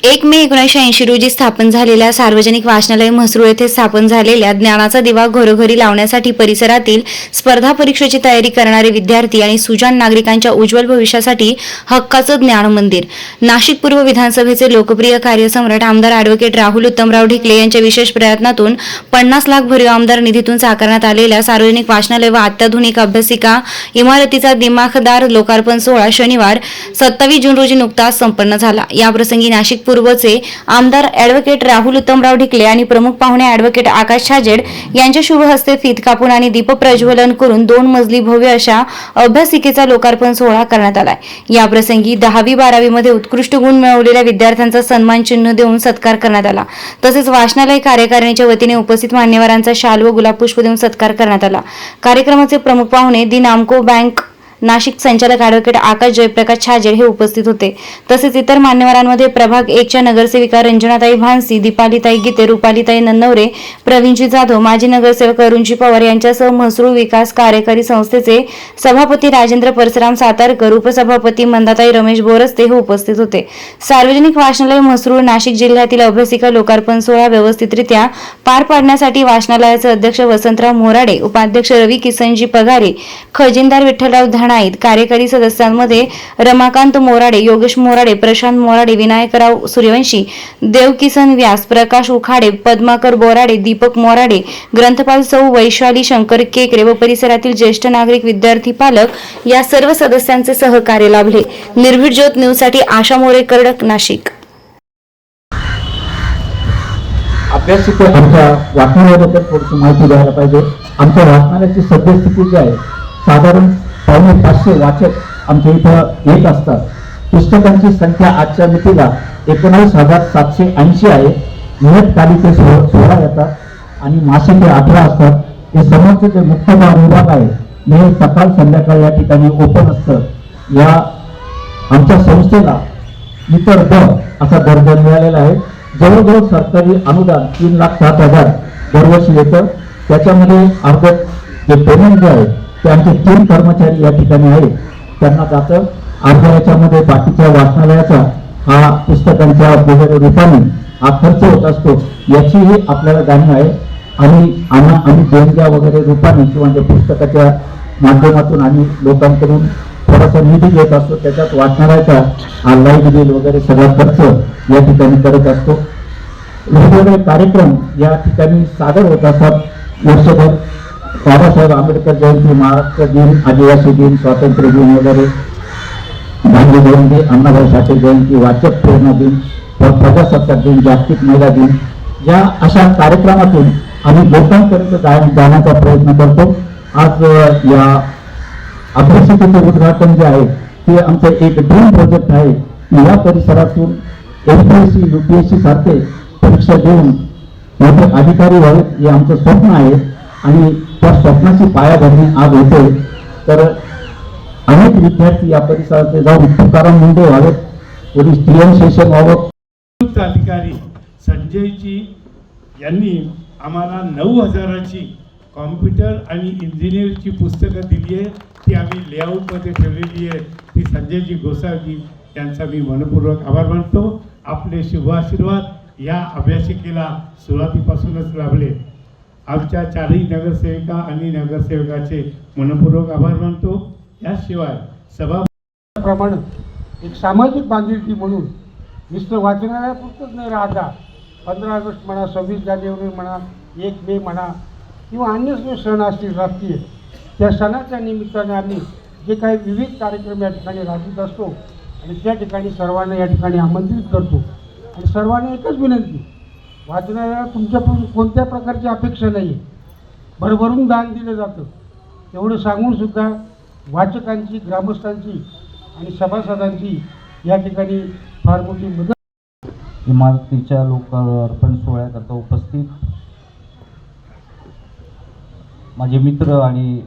1 मे 1980 रोजी स्थापन झालेल्या सार्वजनिक वाचनालय म्हसरूळ येथे स्थापन झालेल्या ज्ञानाचा दिवा घरोघरी लावण्यासाठी परिसरातील स्पर्धा परीक्षेची तयारी करणारे विद्यार्थी आणि सुजाण नागरिकांच्या उज्ज्वल भविष्यासाठी हक्काचं ज्ञान मंदिर. नाशिक पूर्व विधानसभेचे लोकप्रिय कार्यसम्राट आमदार ॲडव्होकेट राहुल उत्तमराव ढिकले यांच्या विशेष प्रयत्नातून 50 लाख भरीव आमदार निधीतून साकारण्यात आलेल्या सार्वजनिक वाचनालय व अत्याधुनिक अभ्यासिका इमारतीचा दिमाखदार लोकार्पण सोहळा शनिवार 27 जून रोजी नुकताच संपन्न झाला. याप्रसंगी नाशिक पूर्वचे आमदार ॲडव्होकेट राहुल उत्तमराव ढिकले आणि प्रमुख पाहुणे ॲडव्होकेट आकाश छाजेड यांच्या शुभ हस्ते फीत कापून आणि दीपप्रज्वलन करून 2 मजली भव्य अशा अभ्यासिकेचा लोकार्पण सोहळा करण्यात आला. याप्रसंगी 10वी-12वी मध्ये उत्कृष्ट गुण मिळवलेल्या विद्यार्थ्यांचा सन्मान चिन्ह देऊन सत्कार करण्यात आला. तसेच वाचनालय कार्यकारिणीच्या वतीने उपस्थित मान्यवरांचा शाल व गुलाबपुष्प देऊन सत्कार करण्यात आला. कार्यक्रमाचे प्रमुख पाहुणे दी नामको बँक नाशिक संचालक ॲडव्होकेट आकाश जयप्रकाश छाजेड हे उपस्थित होते. तसेच इतर मान्यवरांमध्ये प्रभाग 1 च्या नगरसेविका रंजनाताई भानसी, दीपालीताई गीते, रुपालीताई नन्नवरे, प्रवीणजी जाधव, माजी नगरसेवक अरुणजी पवार यांच्यासह म्हसरूळ विकास कार्यकारी संस्थेचे सभापती राजेंद्र परशुराम सातारकर, उपसभापती मंदाताई रमेश बोरस्ते हे उपस्थित होते. सार्वजनिक वाचनालय म्हसरूळ नाशिक जिल्ह्यातील अभ्यासिका लोकार्पण सोहळा व्यवस्थितरित्या पार पाडण्यासाठी वाचनालयाचे अध्यक्ष वसंतराव मोराडे, उपाध्यक्ष रवी किसनजी पगारे, खजिनदार विठ्ठलराव धनाईत, कार्यकारी सदस्यांमध्ये रमाकांत मोराडे, योगेश मोराडे, प्रशांत मोराडे, विनायकराव सूर्यवंशी, देवकिसन व्यास, प्रकाश उखाडे, पद्माकर बोराडे, दीपक मोराडे, ग्रंथपाल सौ वैशाली शंकर केकरे व परिसरातील ज्येष्ठ नागरिक, विद्यार्थी, पालक या सर्व सदस्यांचे सहकार्य लाभले. निर्भीड ज्योत न्यूजसाठी आशा मोरे, कर्डक, नाशिक. अभ्यासिक आमच्या वाचनालयाबद्दल थोडीशी माहिती द्यायला पाहिजे. आमच्या वाचनालयाची सद्यस्थिती जी आहे, साधारण 550 वाचक आमच्या इथं येत असतात. पुस्तकांची संख्या आजच्या मितीला 19,780 आहे. नियतकालिके 16 येतात आणि मासिके 18 असतात. हे समोरचे जे मुख्य विभाग आहे, हे सकाळ संध्याकाळ या ठिकाणी ओपन असतं. या आमच्या संस्थेला इतर द असा दर्जा मिळालेला आहे. जवळजवळ सरकारी अनुदान 3,07,000 दरवर्षी येतं. त्याच्यामध्ये अर्ध जे पेमेंट जे आहे ते आमचे 3 कर्मचारी या ठिकाणी आहेत, त्यांना जातं. अर्ध्या याच्यामध्ये बाकीच्या वाचनालयाचा हा पुस्तकांच्या वगैरे रूपाने हा खर्च होत असतो, याचीही आपल्याला जाणीव आहे. आम्ही देणग्या वगैरे रूपाने किंवा त्या पुस्तकाच्या माध्यमातून आम्ही लोकांकडून थोडासा निधी घेत असतो. त्याच्यात वाचनालयाचा हा लाईट बिल वगैरे सगळा खर्च या ठिकाणी करत असतो. वेगवेगळे कार्यक्रम या ठिकाणी सादर होत असतात वर्षभर. बाबासाहेब आंबेडकर जयंती, महाराष्ट्र दिन, आदिवासी दिन, स्वातंत्र्य दिन वगैरे, गांधी जयंती, अण्णाभाऊ साठे जयंती, वाचक प्रेरणा दिन, प्रजासत्ताक दिन, जागतिक महिला दिन, या अशा कार्यक्रमातून आम्ही लोकांपर्यंत जाण्याचा प्रयत्न करतो. आज या अभ्यासिकेचे उद्घाटन जे आहे ते आमचं एक ड्रीम प्रोजेक्ट आहे. या परिसरातून MPSC, UPSC सारखे परीक्षा देऊन मोठे अधिकारी व्हावेत हे आमचं स्वप्न आहे आणि त्या स्वप्नाची पायाभरणी आज होते. तर अनेक विद्यार्थी या परिसराचे जाऊन तुकाराम मुंडे व्हावेत, पोलीस TN सेशन व्हावं. अधिकारी संजयजी यांनी आम्हाला 9,000ची कॉम्प्युटर आणि इंजिनिअरची पुस्तकं दिली आहे. ती आम्ही लेआउटमध्ये ठेवलेली आहे. ती संजयजी गोसावी यांचा मी मनपूर्वक आभार मानतो. आपले शुभ आशीर्वाद या अभ्यासिकेला सुरुवातीपासूनच लाभले. आमच्या 4ही नगरसेविका आणि नगरसेवकाचे मनपूर्वक आभार मानतो. याशिवाय सभाप्रमाणे एक सामाजिक बांधिलकी म्हणून नुसतं वाचनालयापुरतंच न राहता 15 ऑगस्ट म्हणा, 26 जानेवारी म्हणा, 1 मे म्हणा किंवा अन्य जे सण असतील राष्ट्रीय, त्या सणाच्या निमित्ताने आम्ही जे काही विविध कार्यक्रम या ठिकाणी राबवित असतो आणि त्या ठिकाणी सर्वांना या ठिकाणी आमंत्रित करतो. आणि सर्वांना एकच विनंती, वाचनालयाला तुमच्यापासून कोणत्या प्रकारची अपेक्षा नाही आहे, भरभरून दान दिलं जातं एवढं सांगूनसुद्धा वाचकांची, ग्रामस्थांची आणि सभासदांची या ठिकाणी फार मोठी मदत. इमारतीच्या लोकार्पण सोहळ्याकरता उपस्थित माझे मित्र आणि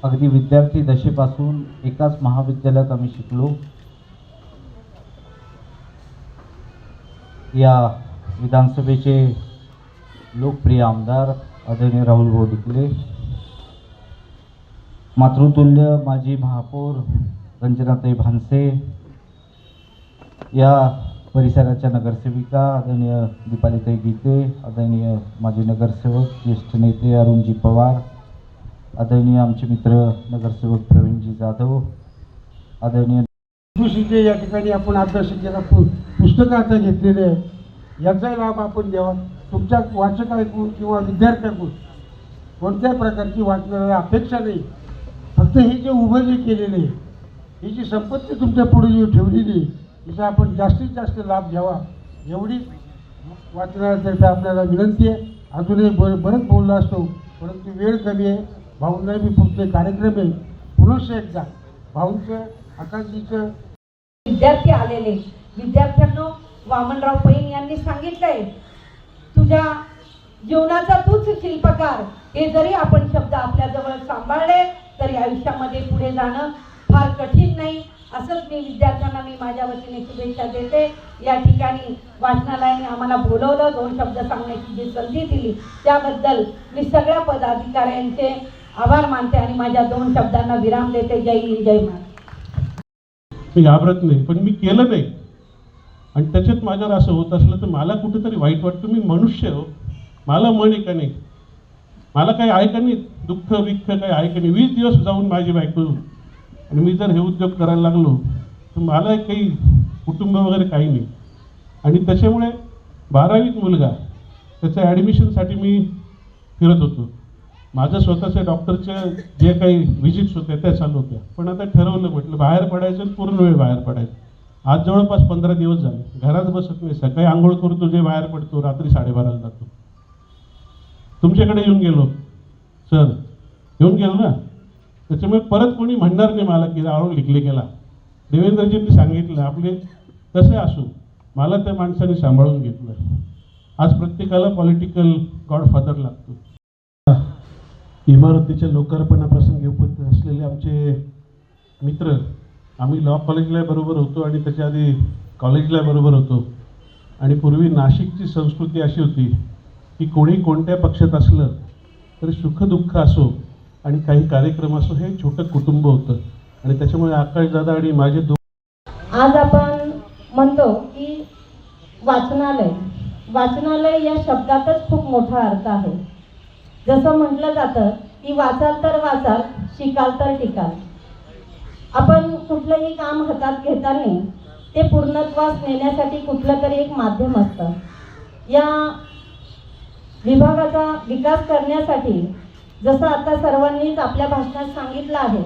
अगदी विद्यार्थी दशेपासून एकाच महाविद्यालयात आम्ही शिकलो, या विधानसभेचे लोकप्रिय आमदार आदरणीय राहुल भाऊ ढिकले, मातृतुल्य माजी महापौर रंजनाताई भानसे, या परिसराच्या नगरसेविका आदरणीय दीपालीताई गीते, आदरणीय माजी नगरसेवक ज्येष्ठ नेते अरुणजी पवार, आदरणीय आमचे मित्र नगरसेवक प्रवीणजी जाधव, आदरणीय जे या ठिकाणी आपण अभ्यासिकेला पुस्तकं आता घेतलेले आहे, याचाही लाभ आपण द्यावा. तुमच्या वाचक ऐकून किंवा विद्यार्थ्याकडून कोणत्याही प्रकारची वाचनाला अपेक्षा नाही. फक्त हे जे उभं जे केलेलं आहे, ही जी संपत्ती तुमच्या पुढे जी ठेवलेली आहे, तिचा आपण जास्तीत जास्त लाभ घ्यावा एवढीच वाचनातर्फे आपल्याला विनंती आहे. अजूनही बरंच बोललो असतो, परंतु वेळ कमी आहे. भाऊंना बी पुढचे कार्यक्रम आहे. पुनश्च एकदा भाऊंचं आकाशजीचं विद्यार्थी आलेले विद्यार्थ्यांना वामनराव पैन यांनी सांगितलंय, तुझ्या जीवनाचा तूच शिल्पकार. हे जरी आपण शब्द आपल्याजवळ सांभाळले तरी आयुष्यामध्ये पुढे जाणं फार कठीण नाही. असंच मी विद्यार्थ्यांना माझ्या वतीने शुभेच्छा देते. या ठिकाणी वाचनालयाने आम्हाला बोलवलं, 2 शब्द सांगण्याची जी संधी दिली त्याबद्दल मी सगळ्या पदाधिकाऱ्यांचे आभार मानते आणि माझ्या 2 शब्दांना विराम देते. जय हिंद, जय महाराष्ट्र. मी घाबरत नाही, पण मी केलं नाही आणि त्याच्यात माझ्यावर असं होत असलं तर मला कुठेतरी वाईट वाटतं. मी मनुष्य हो, मला मन आहे का नाही, मला काही आहे का नाही, दुःख विख्ख काही आहे का नाही. 20 दिवस जाऊन माझी बायको आणि मी जर हे उद्योग करायला लागलो तर मला काही कुटुंब वगैरे काही नाही. आणि त्याच्यामुळे 12वीत मुलगा त्याच्या ॲडमिशनसाठी मी फिरत होतो. माझं स्वतःच्या डॉक्टरच्या जे काही व्हिजिट्स होत्या त्या चालू होत्या, पण आता ठरवलं, म्हटलं बाहेर पडायचं आणि पूर्ण वेळ बाहेर पडायचं. आज जवळपास 15 दिवस झाले घरात बसत नाही. सकाळी आंघोळ करतो, जे बाहेर पडतो, रात्री 12:30ला जातो. तुमच्याकडे येऊन गेलो सर, येऊन गेलो ना, त्याच्यामुळे परत कोणी म्हणणार नाही मला की राहुल लिखले गेला. देवेंद्रजींनी सांगितलं आपले कसे असो, मला त्या माणसाने सांभाळून घेतलं. आज प्रत्येकाला पॉलिटिकल गॉडफादर लागतो. इमारतीच्या लोकार्पणाप्रसंगी उपस्थित असलेले आमचे मित्र, आम्ही लॉ कॉलेजला बरोबर होतो आणि त्याच्या आधी कॉलेजला बरोबर होतो. आणि पूर्वी नाशिकची संस्कृती अशी होती की कोणी कोणत्या पक्षात असलं तरी सुखदुःख असो आणि काही कार्यक्रम असो, हे छोटं कुटुंब होतं. आणि त्याच्यामुळे आकाशदादा आणि माझे आज आपण म्हणतो की वाचनालय या शब्दातच खूप मोठा अर्थ आहे. जसं म्हटलं जातं की वाचाल तर वाचाल, शिकाल तर टिकाल. आपण कुठलंही काम हातात घेताना ते पूर्णत्वास नेण्यासाठी कुठलं तरी एक माध्यम असतं. या विभागाचा विकास करण्यासाठी जसं आता सर्वांनीच आपल्या भाषणात सांगितलं आहे,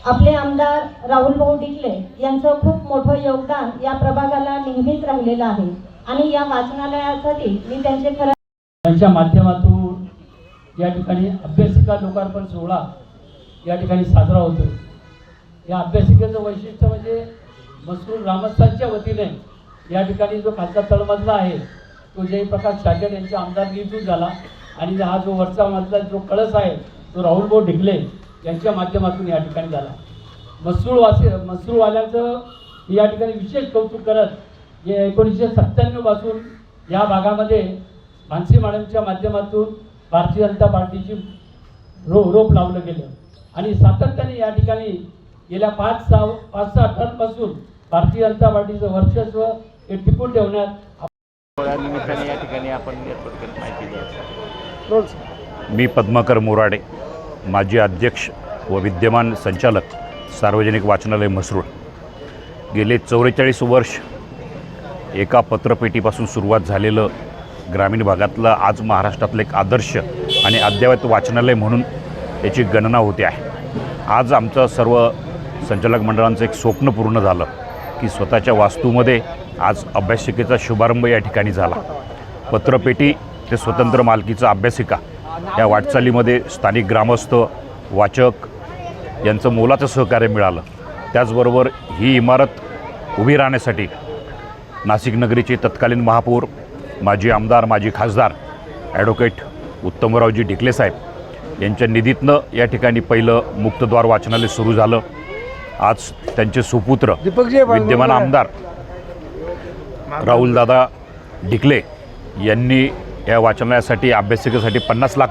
आपले आमदार राहुल भाऊ डिकले यांचं खूप मोठं योगदान या प्रभागाला नेहमीच राहिलेलं आहे. आणि या वाचनालयासाठी मी त्यांच्या माध्यमातून या ठिकाणी अभ्यासिका लोकार्पण सोहळा या ठिकाणी साजरा होतो. या अभ्यासिकेचं वैशिष्ट्य म्हणजे मसरूळ ग्रामस्थांच्या वतीने या ठिकाणी जो खालचा तळमजला आहे तो जयप्रकाश शाजर यांच्या आमदारकीतून झाला. आणि हा जो वरचा मधला जो कळस आहे तो राहुल भाऊ ढिकले यांच्या माध्यमातून या ठिकाणी झाला. मसरूळवाल्यांचं या ठिकाणी विशेष कौतुक करत 1997 पासून या भागामध्ये भानसी मॅडमच्या माध्यमातून भारतीय जनता पार्टीची रोप लावलं गेलं. आणि सातत्याने या ठिकाणी गेल्या 5-6 टर्मपासून भारतीय जनता पार्टीचं वर्चस्व हे टिकून ठेवण्यात निमित्ताने या ठिकाणी आपण माहिती द्यायची. मी पद्माकर मोराडे, माजी अध्यक्ष व विद्यमान संचालक सार्वजनिक वाचनालय म्हसरूळ. गेले 44 वर्ष एका पत्रपेटीपासून सुरुवात झालेलं ग्रामीण भागातलं आज महाराष्ट्रातलं एक आदर्श आणि अद्ययावत वाचनालय म्हणून याची गणना होते आहे. आज आमचं सर्व संचालक मंडळांचं एक स्वप्न पूर्ण झालं की स्वतःच्या वास्तूमध्ये आज अभ्यासिकेचा शुभारंभ या ठिकाणी झाला. पत्रपेटी ते स्वतंत्र मालकीचा अभ्यासिका या वाटचालीमध्ये स्थानिक ग्रामस्थ, वाचक यांचं मोलाचं सहकार्य मिळालं. त्याचबरोबर ही इमारत उभी राहण्यासाठी नाशिक नगरीचे तत्कालीन महापौर, माजी आमदार, माजी खासदार ॲडव्होकेट उत्तमरावजी ढिकले साहेब यांच्या निधीतनं या ठिकाणी पहिलं मुक्तद्वार वाचनालय सुरू झालं. आज त्यांचे सुपुत्र विद्यमान आमदार राहुलदादा ढिकले यांनी या वाचनालयासाठी अभ्यासिकेसाठी 50 लाख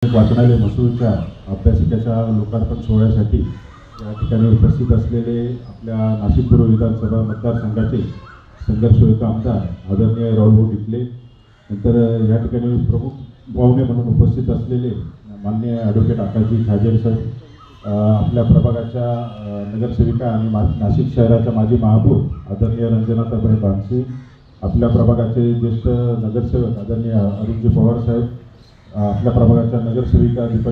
वाचनालय म्हसरूळच्या अभ्यासिकेच्या लोकार्पण सोहळ्यासाठी या ठिकाणी उपस्थित असलेले आपल्या नाशिक पूर्व विधानसभा मतदारसंघाचे संघर्षवेत्ता आमदार आदरणीय राहुलभाऊ डिकले, नंतर या ठिकाणी प्रमुख पाहुणे म्हणून उपस्थित असलेले माननीय ॲडव्होकेट आकाशजी खाजेर साहेब, आपल्या प्रभागाच्या नगरसेविका आणि नाशिक शहराच्या माजी महापौर आदरणीय रंजनाताई बानसी, आपल्या प्रभागाचे ज्येष्ठ नगरसेवक आदरणीय अरुणजी पवार साहेब, आपल्या प्रभागाच्या नगरसेविका दीपक